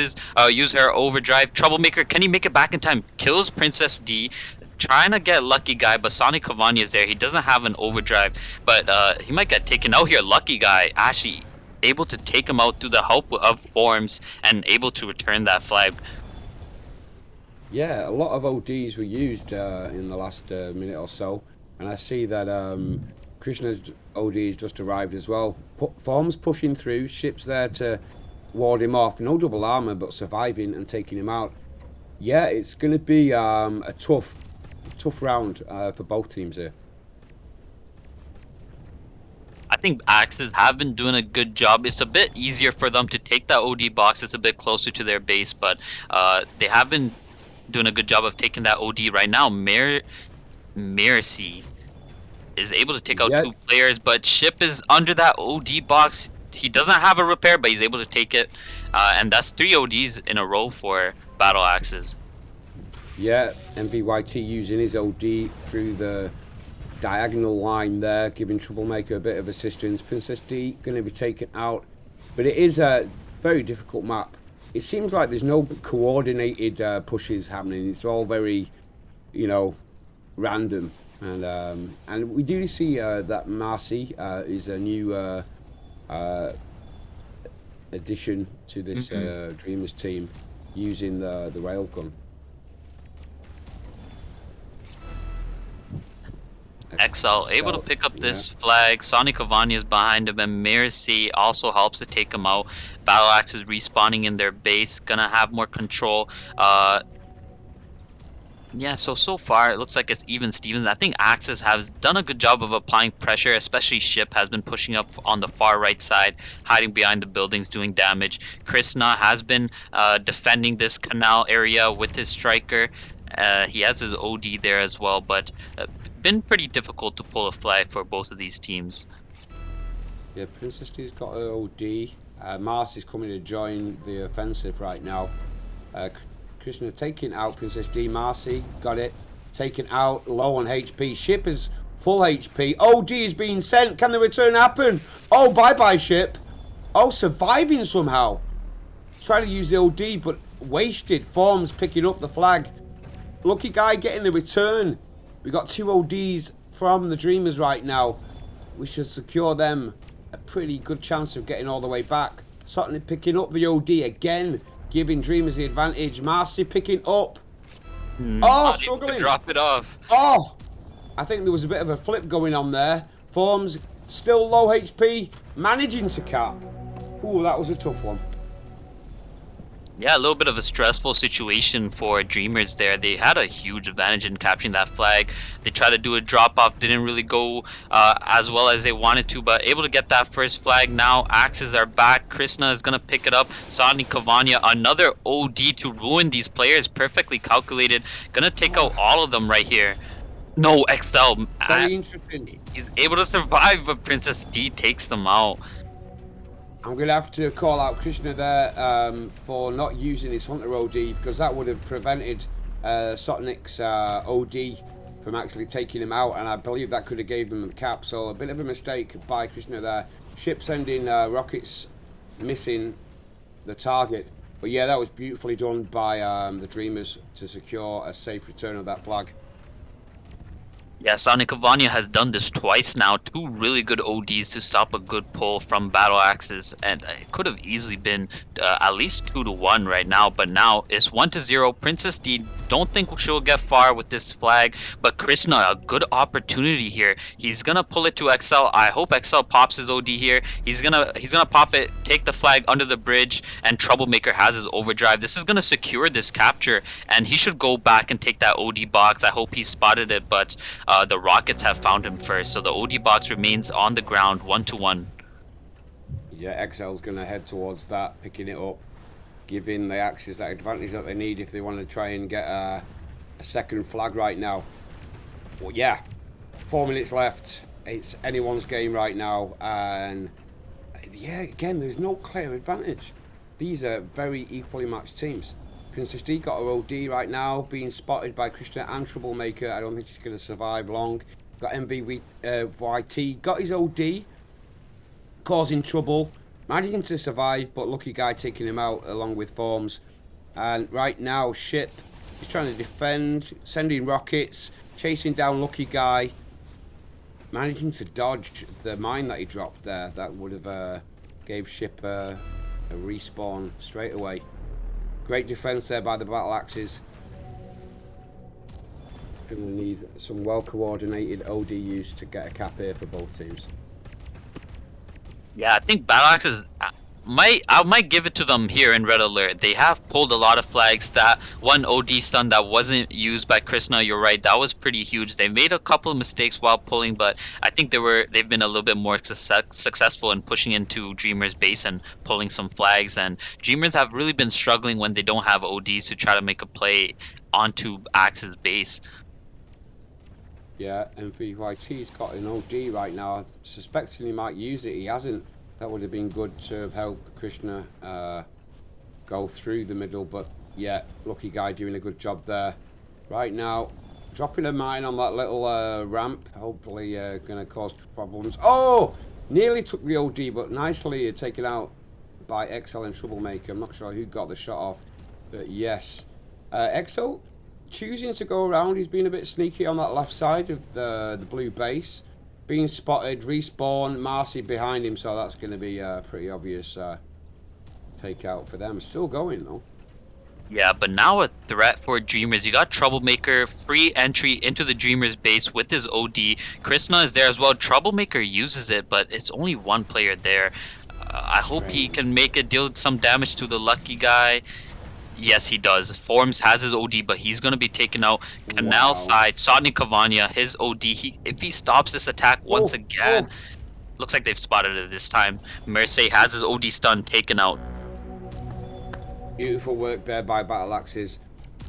her overdrive. Troublemaker, can he make it back in time? Kills Princess D. Trying to get Lucky Guy, but Sonic Cavani is there. He doesn't have an overdrive, but he might get taken out here. Lucky Guy actually able to take him out through the help of Forms and able to return that flag. Yeah, a lot of ODs were used in the last minute or so, and I see that Krishna's OD has just arrived as well. Forms pushing through, Ship's there to ward him off. No double armor, but surviving and taking him out. Yeah, it's going to be a tough round for both teams here. I think Axes have been doing a good job. It's a bit easier for them to take that OD box. It's a bit closer to their base, but they have been doing a good job of taking that OD right now. Mercy is able to take out 2 players, but Ship is under that OD box. He doesn't have a repair, but he's able to take it, and that's 3 ODs in a row for Battle Axes. Yeah, MVYT using his OD through the diagonal line there, giving Troublemaker a bit of assistance. Princess D going to be taken out, but it is a very difficult map. It seems like there's no coordinated pushes happening. It's all very, random. And we do see that Marcy is a new addition to this Dreamers team using the railgun. XL able to pick up this flag. Sonic Cavani is behind him, and Mercy also helps to take him out. Battle Axe is respawning in their base, gonna have more control. Yeah, so far it looks like it's even Stevens. I think Axis has done a good job of applying pressure, especially Ship has been pushing up on the far right side, hiding behind the buildings, doing damage. Krishna has been defending this canal area with his striker. He has his OD there as well, but been pretty difficult to pull a flag for both of these teams. Yeah, Princess D's got her OD. Marcy's coming to join the offensive right now. Krishna taking out Princess D. Marcy got it. Taken out, low on HP. Ship is full HP. OD is being sent. Can the return happen? Oh, bye-bye, Ship. Oh, surviving somehow. Trying to use the OD, but wasted. Forms picking up the flag. Lucky Guy getting the return. We got 2 ODs from the Dreamers right now. We should secure them a pretty good chance of getting all the way back. Sutton picking up the OD again, giving Dreamers the advantage. Marcy picking up. Oh, struggling. Drop it off. Oh, I think there was a bit of a flip going on there. Forms still low HP, managing to cap. Ooh, that was a tough one. Yeah, a little bit of a stressful situation for Dreamers there. They had a huge advantage in capturing that flag. They tried to do a drop off, didn't really go as well as they wanted to, but able to get that first flag. Now Axes are back. Krishna is gonna pick it up. Sani Cavania, another OD to ruin these players. Perfectly calculated. Gonna take out all of them right here. No, XL. Very interesting. He's able to survive, but Princess D takes them out. I'm going to have to call out Krishna there for not using his Hunter OD, because that would have prevented Sotnik's OD from actually taking him out, and I believe that could have gave them the cap. So a bit of a mistake by Krishna there. Ship sending rockets, missing the target. But yeah, that was beautifully done by the Dreamers to secure a safe return of that flag. Yeah, Sonic Cavania has done this twice now. Two really good ODs to stop a good pull from Battle Axes, and it could have easily been at least 2-1 right now. But now it's 1-0. Princess D, don't think she'll get far with this flag, but Krishna, a good opportunity here. He's gonna pull it to XL. I hope XL pops his OD here. He's gonna pop it, take the flag under the bridge, and Troublemaker has his overdrive. This is gonna secure this capture, and he should go back and take that OD box. I hope he spotted it, but the Rockets have found him first, so the OD box remains on the ground, 1-1. Yeah, XL's going to head towards that, picking it up, giving the Axis that advantage that they need if they want to try and get a second flag right now. Well, yeah, 4 minutes left. It's anyone's game right now, and yeah, again, there's no clear advantage. These are very equally matched teams. Princess D got her OD right now, being spotted by Krishna and Troublemaker. I don't think she's going to survive long. Got MVYT, got his OD, causing trouble, managing to survive, but Lucky Guy taking him out along with Forms. And right now, Ship is trying to defend, sending rockets, chasing down Lucky Guy, managing to dodge the mine that he dropped there. That would have gave Ship a respawn straight away. Great defense there by the Battle Axes. Going to need some well-coordinated OD use to get a cap here for both teams. Yeah, I think Battle Axes I might give it to them here in Red Alert. They have pulled a lot of flags. That one OD stun that wasn't used by Krishna, you're right, that was pretty huge. They made a couple of mistakes while pulling, but I think they've been a little bit more successful in pushing into Dreamers base and pulling some flags. And Dreamers have really been struggling when they don't have ODs to try to make a play onto Axe's base. Yeah, MVYT's got an OD right now. Suspecting he might use it. He hasn't. That would have been good to have helped Krishna go through the middle, but yeah, Lucky Guy doing a good job there. Right now, dropping a mine on that little ramp, hopefully going to cause problems. Oh! Nearly took the OD, but nicely taken out by XL and Troublemaker. I'm not sure who got the shot off, but yes. XL choosing to go around. He's been a bit sneaky on that left side of the blue base. Being spotted, respawn, Marcy behind him, so that's going to be a pretty obvious takeout for them. Still going though. Yeah, but now a threat for Dreamers. You got Troublemaker, free entry into the Dreamers base with his OD. Krishna is there as well. Troublemaker uses it, but it's only one player there. I hope he can make it, deal some damage to the Lucky Guy. Yes, he does. Forms has his OD, but he's going to be taken out. Canal side, Sotnik Cavania, his OD. If he stops this attack once again, looks like they've spotted it this time. Mercy has his OD stun taken out. Beautiful work there by Battle Axes.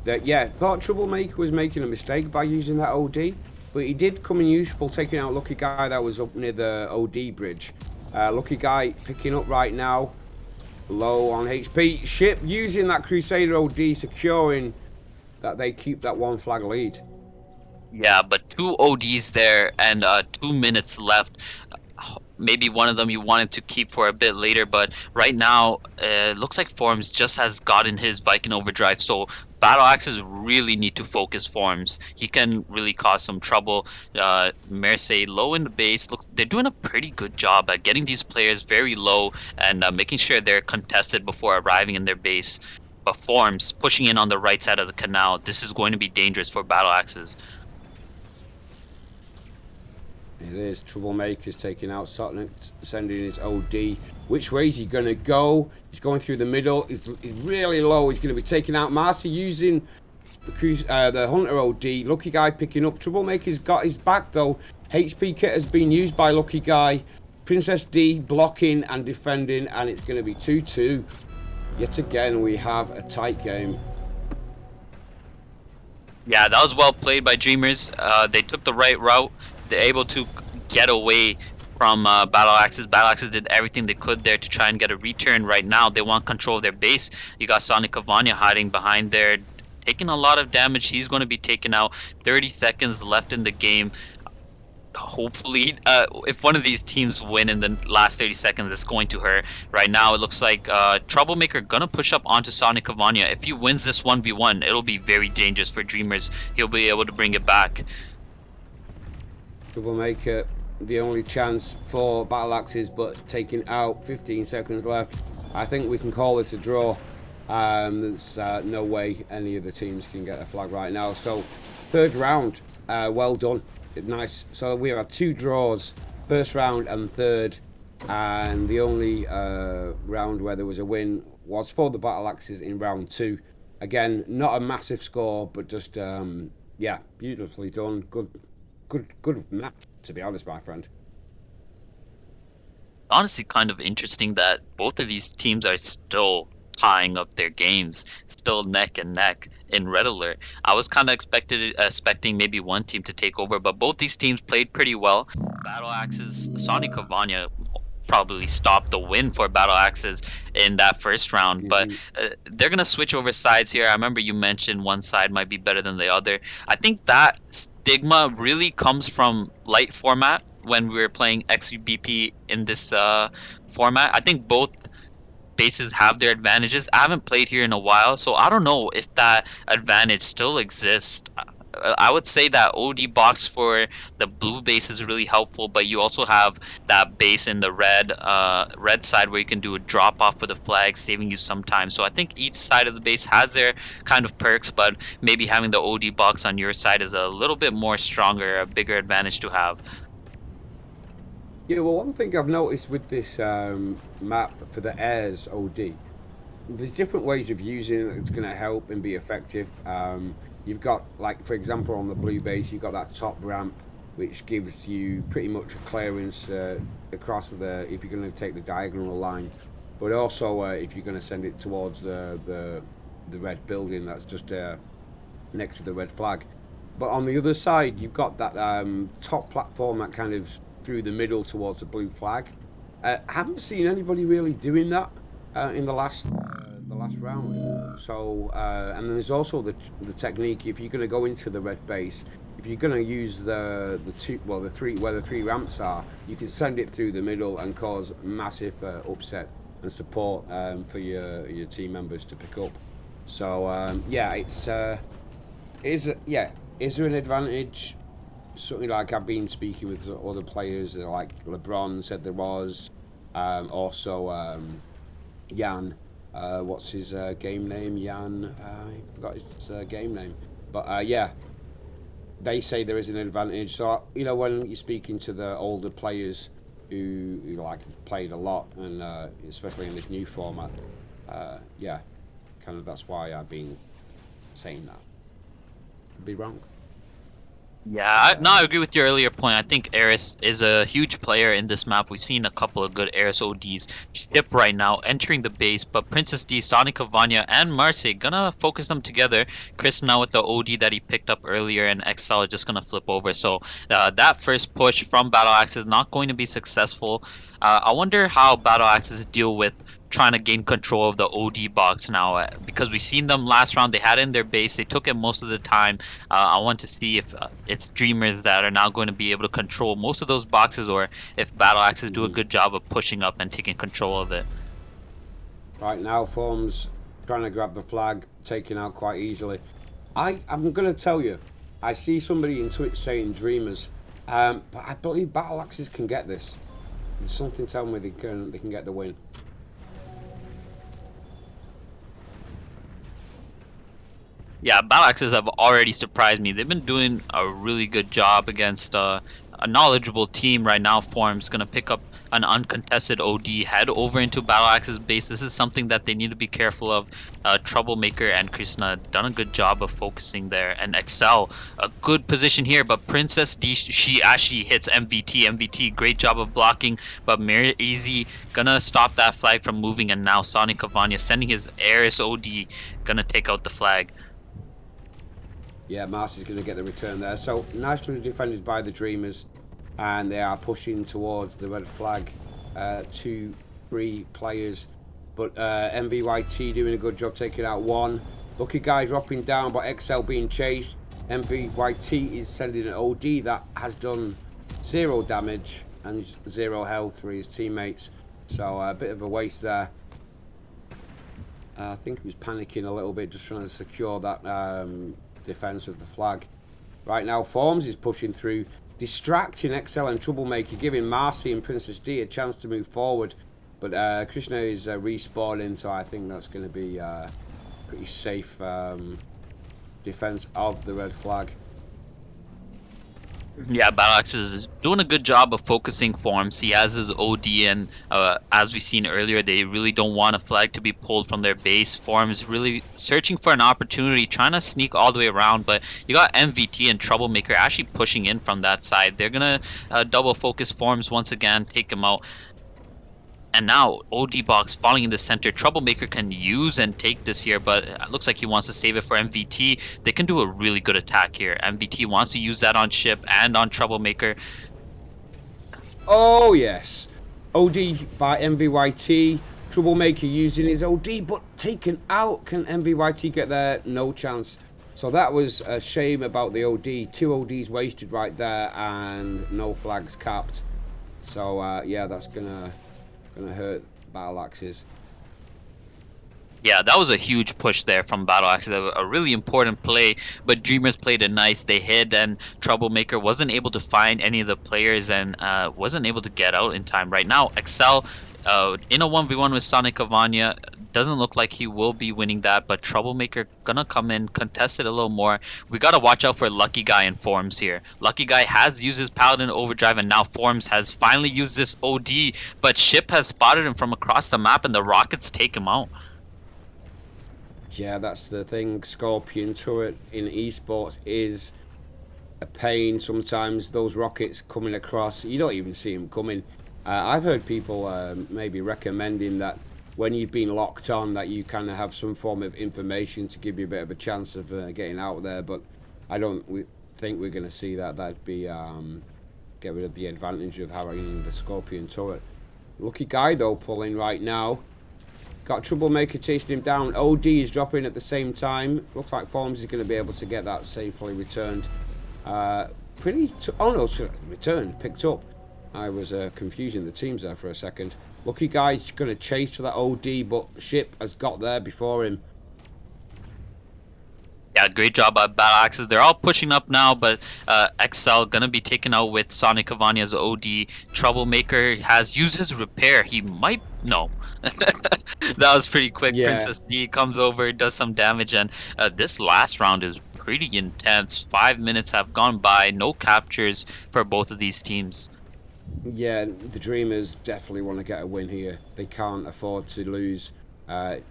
Yeah, thought Troublemaker was making a mistake by using that OD, but he did come in useful taking out Lucky Guy that was up near the OD bridge. Lucky Guy picking up right now. Low on HP. Ship using that Crusader OD, securing that they keep that one flag lead. Yeah, but two ODs there and 2 minutes left. Maybe one of them you wanted to keep for a bit later, but right now it looks like Forms just has gotten his Viking overdrive, so Battle Axes really need to focus Forms. He can really cause some trouble. Mercy low in the base. Looks, they're doing a pretty good job at getting these players very low and making sure they're contested before arriving in their base. But Forms pushing in on the right side of the canal. This is going to be dangerous for Battle Axes. It is. Troublemaker's taking out Sotnik, sending his OD. Which way is he going to go? He's going through the middle. He's really low. He's going to be taking out Marcy using the Hunter OD. Lucky Guy picking up. Troublemaker's got his back though. HP kit has been used by Lucky Guy. Princess D blocking and defending, and it's going to be 2-2. Yet again, we have a tight game. Yeah, that was well played by Dreamers. They took the right route. They're able to get away from Battle Axes. Battle Axes did everything they could there to try and get a return. Right now, they want control of their base. You got Sonic Cavania hiding behind there, taking a lot of damage. He's going to be taken out. 30 seconds left in the game. Hopefully, if one of these teams win in the last 30 seconds, it's going to hurt. Right now, it looks like Troublemaker gonna push up onto Sonic Cavania. If he wins this 1v1, it'll be very dangerous for Dreamers. He'll be able to bring it back. Troublemaker, the only chance for Battle Axes, but taking out. 15 seconds left. I think we can call this a draw. There's no way any of the teams can get a flag right now. So, third round, well done. Nice. So we have 2 draws, first round and third, and the only round where there was a win was for the Battle Axes in round 2. Again, not a massive score, but just yeah, beautifully done. Good match, to be honest, my friend. Honestly, kind of interesting that both of these teams are still tying up their games, still neck and neck in Red Alert. I was kind of expecting maybe one team to take over, but both these teams played pretty well. Battle Axes, Sonic Cavania probably stopped the win for Battle Axes in that first round, but they're gonna switch over sides here. I remember you mentioned one side might be better than the other. I think that stigma really comes from light format when we were playing XBP in this format. I think both bases have their advantages. I haven't played here in a while, so I don't know if that advantage still exists. I would say that OD box for the blue base is really helpful, but you also have that base in the red side where you can do a drop off for the flag, saving you some time. So I think each side of the base has their kind of perks, but maybe having the OD box on your side is a little bit more stronger, a bigger advantage to have. Yeah, well, one thing I've noticed with this map for the Airs OD, there's different ways of using it that's going to help and be effective. You've got, like, for example, on the blue base, you've got that top ramp, which gives you pretty much a clearance across if you're going to take the diagonal line. But also, if you're going to send it towards the red building that's just next to the red flag. But on the other side, you've got that top platform that kind of through the middle towards the blue flag. I haven't seen anybody really doing that in the last round. So and then there's also the technique. If you're going to go into the red base, if you're going to use the three ramps are, you can send it through the middle and cause massive upset and support for your team members to pick up. So yeah, is there an advantage? Something like I've been speaking with other players, like LeBron said there was. Also, Jan, what's his game name? Jan, I forgot his game name. But yeah, they say there is an advantage. So, you know, when you're speaking to the older players who like played a lot, and especially in this new format, yeah, kind of that's why I've been saying that. Could be wrong. Yeah, I agree with your earlier point. I think Eris is a huge player in this map. We've seen a couple of good Eris ODs ship right now, entering the base, but Princess D, Sonic Cavania, and Marseille gonna focus them together. Chris now with the OD that he picked up earlier, and Exile is just gonna flip over. So that first push from Battle Axe is not going to be successful. I wonder how Battle Axes deal with trying to gain control of the OD box now, because we've seen them last round. They had it in their base. They took it most of the time. I want to see if it's Dreamers that are now going to be able to control most of those boxes, or if Battle Axes do a good job of pushing up and taking control of it. Right now, Form's trying to grab the flag, taken out quite easily. I'm going to tell you, I see somebody in Twitch saying Dreamers, but I believe Battle Axes can get this. There's something telling me they can get the win. Yeah, Battle Axes have already surprised me. They've been doing a really good job against a knowledgeable team right now. Form's gonna pick up an uncontested OD, head over into Battle Axe's base. This is something that they need to be careful of. Troublemaker and Krishna done a good job of focusing there, and Excel a good position here, but Princess D she actually hits MVT. MVT great job of blocking, but Mirror Easy gonna stop that flag from moving, and now Sonic Cavania sending his Ares OD gonna take out the flag. Yeah, Marcy's going to get the return there. So nicely defended by the Dreamers, and they are pushing towards the red flag. 2-3 players, but MVYT doing a good job taking out one. Lucky Guy dropping down, but XL being chased. MVYT is sending an OD that has done 0 damage and 0 health for his teammates. So a bit of a waste there. I think he was panicking a little bit, just trying to secure that defense of the flag. Right now, Forms is pushing through, distracting XL and Troublemaker, giving Marcy and Princess D a chance to move forward. But Krishna is respawning, so I think that's going to be a pretty safe defense of the red flag. Yeah, Battleaxe is doing a good job of focusing Forms. He has his OD, and as we seen earlier, they really don't want a flag to be pulled from their base. Forms really searching for an opportunity, trying to sneak all the way around, but you got MVT and Troublemaker actually pushing in from that side. They're gonna double focus Forms once again, take him out. And now OD box falling in the center. Troublemaker can use and take this here, but it looks like he wants to save it for MVT. They can do a really good attack here. MVT wants to use that on Ship and on Troublemaker. Oh yes, OD by MVYT. Troublemaker using his OD, but taken out. Can MVYT get there? No chance. So that was a shame about the OD. 2 ODs wasted right there, and no flags capped. So yeah, that's gonna hurt Battle Axes. Yeah, that was a huge push there from Battle Axes. A really important play, but Dreamers played it nice. They hid, and Troublemaker wasn't able to find any of the players and wasn't able to get out in time. Right now, Excel in a 1v1 with Sonic Cavania. Doesn't look like he will be winning that, but Troublemaker gonna come in, contest it a little more. We gotta watch out for Lucky Guy and Forms here. Lucky Guy has used his Paladin Overdrive, and now Forms has finally used this OD, but Ship has spotted him from across the map, and the Rockets take him out. Yeah, that's the thing. Scorpion turret in esports is a pain sometimes. Those rockets coming across, you don't even see them coming. I've heard people maybe recommending that when you've been locked on, that you kind of have some form of information to give you a bit of a chance of getting out there, but I don't think we're going to see that. That'd be get rid of the advantage of having the Scorpion turret. Lucky Guy though pulling right now. Got Troublemaker chasing him down. OD is dropping at the same time. Looks like Forms is going to be able to get that safely returned. Oh no, returned, picked up. I was confusing the teams there for a second. Lucky Guy's going to chase for that OD, but Ship has got there before him. Yeah, great job by Battle Axes. They're all pushing up now, but XL gonna be taken out with Sonic Cavania's OD. Troublemaker has used his repair. He might... No. That was pretty quick. Yeah. Princess D comes over, does some damage, and this last round is pretty intense. 5 minutes have gone by, no captures for both of these teams. Yeah, the Dreamers definitely want to get a win here. They can't afford to lose.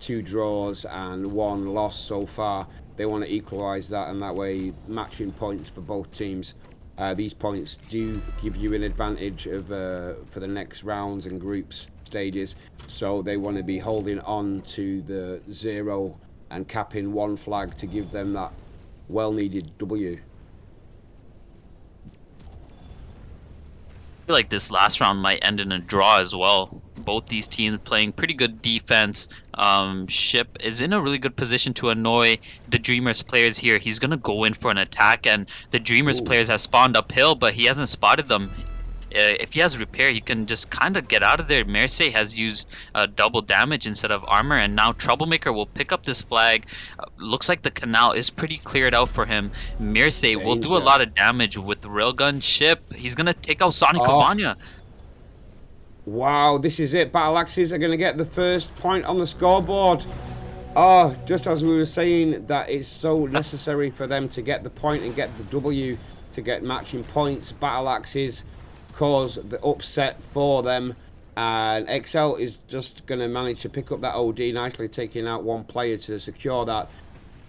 2 draws and 1 loss so far. They want to equalise that, and that way matching points for both teams. These points do give you an advantage of for the next rounds and groups stages. So they want to be holding on to the 0 and capping 1 flag to give them that well-needed W. I feel like this last round might end in a draw as well. Both these teams playing pretty good defense. Ship is in a really good position to annoy the Dreamers players here. He's gonna go in for an attack, and the Dreamers players have spawned uphill, but he hasn't spotted them. If he has repair, he can just kind of get out of there. Mersey has used double damage instead of armor, and now Troublemaker will pick up this flag. Looks like the canal is pretty cleared out for him. Mersey will do a lot of damage with Railgun. Ship. He's going to take out Sonic Cavania. Wow, this is it. Battle Axes are going to get the first point on the scoreboard. Oh, just as we were saying that it's so necessary for them to get the point and get the W to get matching points, Battle Axes cause the upset for them. And XL is just going to manage to pick up that OD nicely, taking out one player to secure that.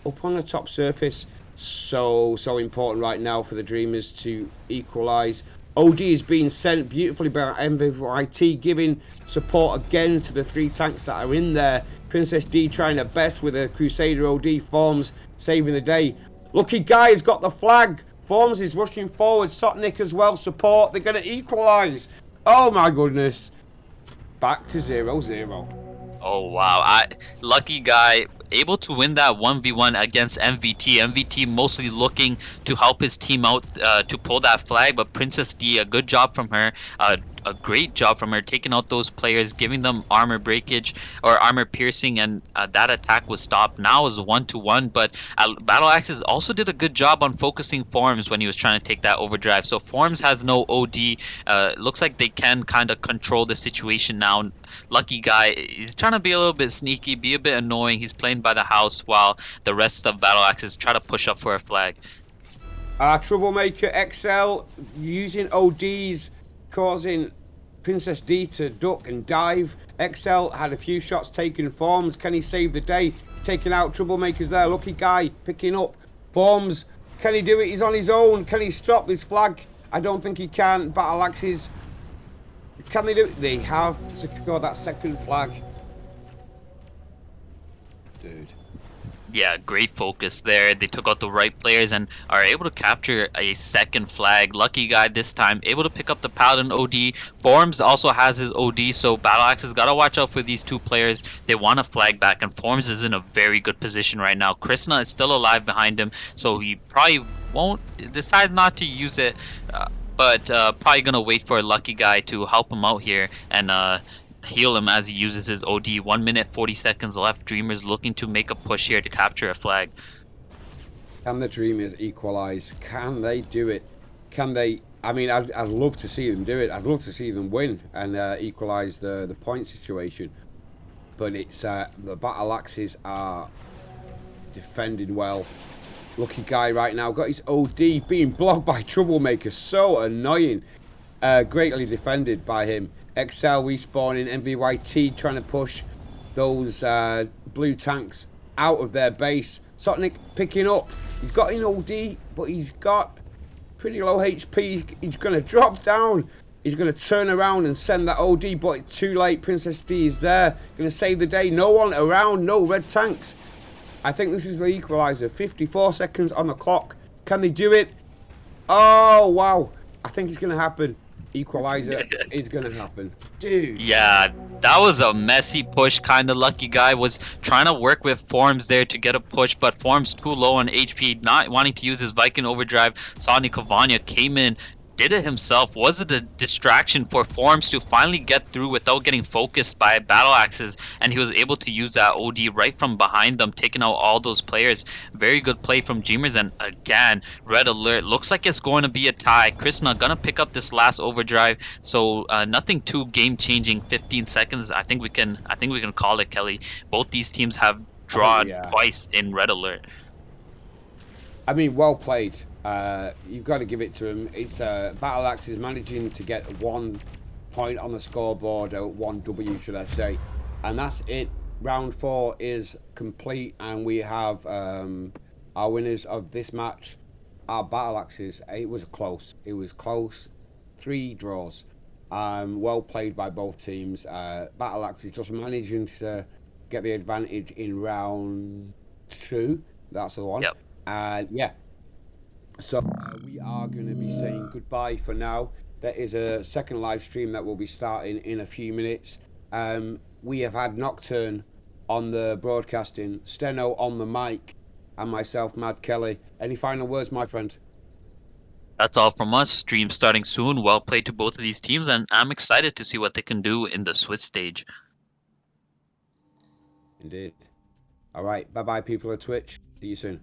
Up on the top surface, so important right now for the Dreamers to equalise. OD is being sent beautifully by MVYT, giving support again to the 3 tanks that are in there. Princess D trying her best with a Crusader OD. Forms saving the day. Lucky Guy has got the flag. Forms is rushing forward. Sotnik as well, support. They're going to equalise. Oh my goodness. Back to 0-0. Oh wow! Lucky Guy able to win that 1v1 against MVT. MVT mostly looking to help his team out to pull that flag, but Princess D, a good job from her. A great job from her taking out those players, giving them armor breakage or armor piercing, and that attack was stopped. Now is 1-1, but Battle Axes also did a good job on focusing Forms when he was trying to take that overdrive. So Forms has no OD. Looks like they can kind of control the situation now. Lucky Guy, he's trying to be a little bit sneaky, be a bit annoying. He's playing by the house while the rest of Battle Axes try to push up for a flag. Troublemaker XL using ODs, causing Princess D to duck and dive. XL had a few shots taken. Forms, can he save the day? He's taking out Troublemakers there. Lucky Guy picking up. Forms, can he do it? He's on his own. Can he stop this flag? I don't think he can. Battle Axes, can they do it? They have secured that second flag. Dude. Yeah, great focus there. They took out the right players and are able to capture a second flag. Lucky Guy this time able to pick up the Paladin OD. Forms also has his OD, so Battle Axe has got to watch out for these 2 players. They want a flag back, and Forms is in a very good position right now. Krishna is still alive behind him, so he probably won't decide not to use it, but probably gonna wait for a Lucky Guy to help him out here and heal him as he uses his OD. 1 minute 40 seconds left. Dreamers looking to make a push here to capture a flag. Can the Dreamers equalise? Can they do it? Can they? I mean, I'd love to see them do it. I'd love to see them win and equalise the point situation. But it's the Battle Axes are defending well. Lucky Guy right now got his OD being blocked by Troublemaker. So annoying. Greatly defended by him. XL respawning, MVYT trying to push those blue tanks out of their base. Sotnik picking up. He's got an OD, but he's got pretty low HP. He's going to drop down. He's going to turn around and send that OD, but it's too late. Princess D is there. Going to save the day. No one around. No red tanks. I think this is the equaliser. 54 seconds on the clock. Can they do it? Oh, wow. I think it's going to happen. Equalizer is going to happen. Dude. Yeah, that was a messy push. Kind of Lucky Guy was trying to work with Forms there to get a push, but Forms too low on HP, not wanting to use his Viking overdrive. Sonic Cavania came in, did it himself. Was it a distraction for Forms to finally get through without getting focused by Battle Axes, and he was able to use that OD right from behind them, taking out all those players. Very good play from Dreamers, and again, red alert. Looks like it's going to be a tie. Krishna gonna pick up this last overdrive, so nothing too game changing. 15 seconds. I think we can call it, Kelly. Both these teams have drawn twice in red alert. I mean, well played. You've got to give it to him. It's Battle Axe is managing to get 1 point on the scoreboard, or 1 W, should I say, and that's it. Round 4 is complete, and we have our winners of this match. Our Battle Axes. It was close. It was close. 3 draws. Well played by both teams. Battle Axes just managing to get the advantage in round 2. That's the one. Yep. Yeah. So we are going to be saying goodbye for now. There is a second live stream that will be starting in a few minutes. We have had Nocturne on the broadcasting, Steno on the mic, and myself, Mad Kelly. Any final words, my friend? That's all from us. Stream starting soon. Well played to both of these teams, and I'm excited to see what they can do in the Swiss stage. Indeed. All right. Bye-bye, people of Twitch. See you soon.